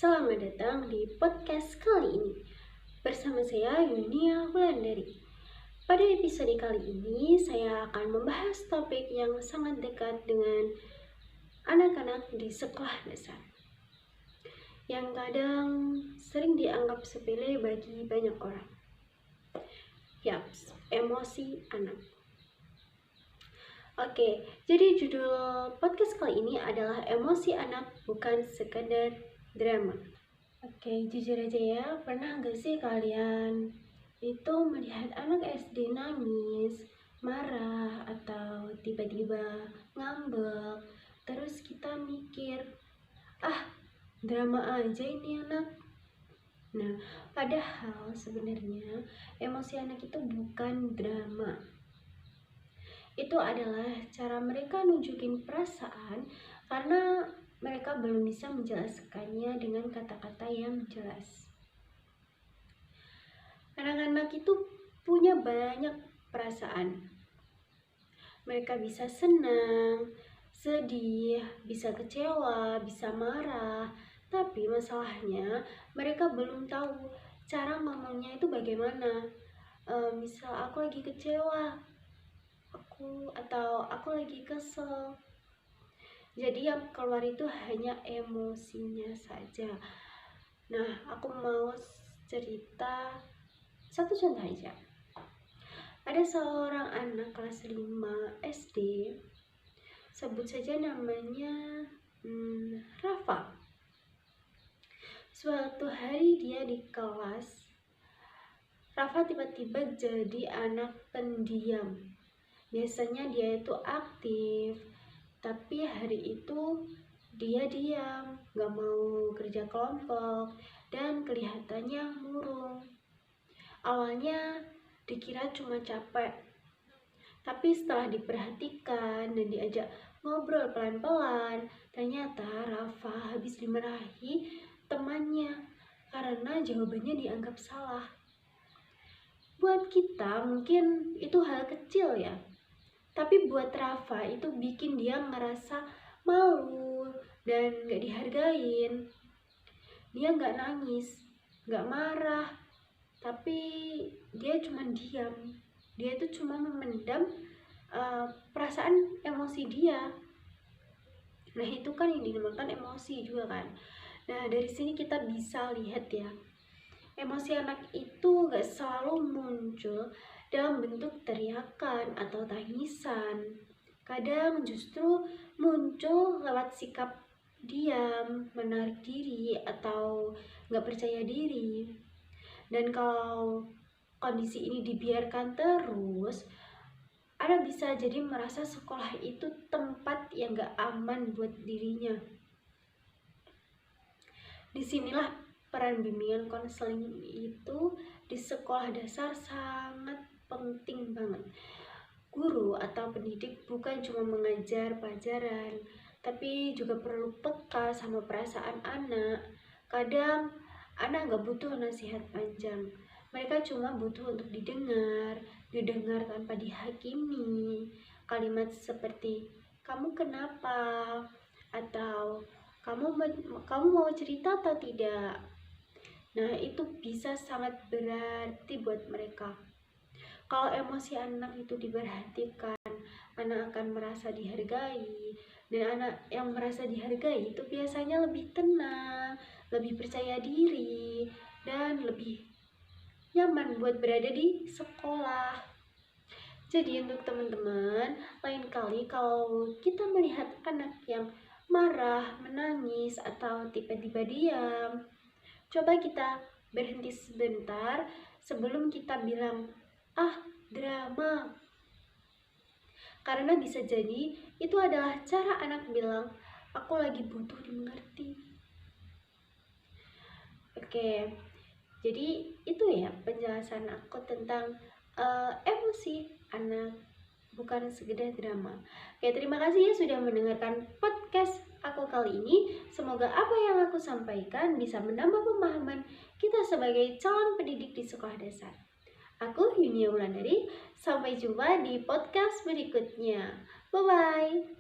Selamat datang di podcast kali ini. Bersama saya Yunia Wulandari. Pada episode kali ini saya akan membahas topik yang sangat dekat dengan anak-anak di sekolah dasar, yang kadang sering dianggap sepele bagi banyak orang. Yaps, emosi anak. Oke, jadi judul podcast kali ini adalah emosi anak bukan sekadar drama. Oke, jujur aja ya, pernah gak sih kalian itu melihat anak SD nangis, marah, atau tiba-tiba ngambek, terus kita mikir, drama aja ini anak. Nah, padahal sebenarnya emosi anak itu bukan drama. Itu adalah cara mereka nunjukin perasaan karena mereka belum bisa menjelaskannya dengan kata-kata yang jelas. Anak-anak itu punya banyak perasaan. Mereka bisa senang, sedih, bisa kecewa, bisa marah. Tapi masalahnya mereka belum tahu cara ngomongnya itu bagaimana. Misal aku lagi kecewa, aku lagi kesel. Jadi yang keluar itu hanya emosinya saja. Nah, aku mau cerita satu contoh aja. Ada seorang anak kelas 5 SD, sebut saja namanya Rafa. Suatu hari dia di kelas, Rafa tiba-tiba jadi anak pendiam. Biasanya dia itu aktif, tapi hari itu dia diam, gak mau kerja kelompok, dan kelihatannya murung. Awalnya dikira cuma capek, tapi setelah diperhatikan dan diajak ngobrol pelan-pelan, ternyata Rafa habis dimarahi temannya karena jawabannya dianggap salah. Buat kita mungkin itu hal kecil ya, tapi buat Rafa itu bikin dia ngerasa malu dan gak dihargain. Dia gak nangis, gak marah, tapi dia cuma diam. Dia itu cuma memendam perasaan emosi dia. Nah, itu kan yang dinamakan emosi juga kan. Nah, dari sini kita bisa lihat ya, emosi anak itu gak selalu muncul dalam bentuk teriakan atau tangisan. Kadang justru muncul lewat sikap diam, menarik diri, atau gak percaya diri. Dan kalau kondisi ini dibiarkan terus, anak bisa jadi merasa sekolah itu tempat yang gak aman buat dirinya. Disinilah peran bimbingan konseling itu di sekolah dasar sangat penting banget. Guru atau pendidik bukan cuma mengajar pelajaran, tapi juga perlu peka sama perasaan anak. Kadang anak gak butuh nasihat panjang, mereka cuma butuh untuk didengar tanpa dihakimi. Kalimat seperti "kamu kenapa?" atau kamu mau cerita atau tidak? Nah, itu bisa sangat berarti buat mereka. Kalau emosi anak itu diperhatikan, anak akan merasa dihargai. Dan anak yang merasa dihargai itu biasanya lebih tenang, lebih percaya diri, dan lebih nyaman buat berada di sekolah. Jadi untuk teman-teman, lain kali kalau kita melihat anak yang marah, menangis, atau tiba-tiba diam, coba kita berhenti sebentar sebelum kita bilang, drama. Karena bisa jadi itu adalah cara anak bilang, aku lagi butuh dimengerti. Oke, jadi itu ya penjelasan aku tentang emosi anak bukan sekedar drama. Oke, terima kasih ya sudah mendengarkan podcast aku kali ini. Semoga apa yang aku sampaikan bisa menambah pemahaman kita sebagai calon pendidik di sekolah dasar. Aku Yunia Wulandari, sampai jumpa di podcast berikutnya. Bye-bye.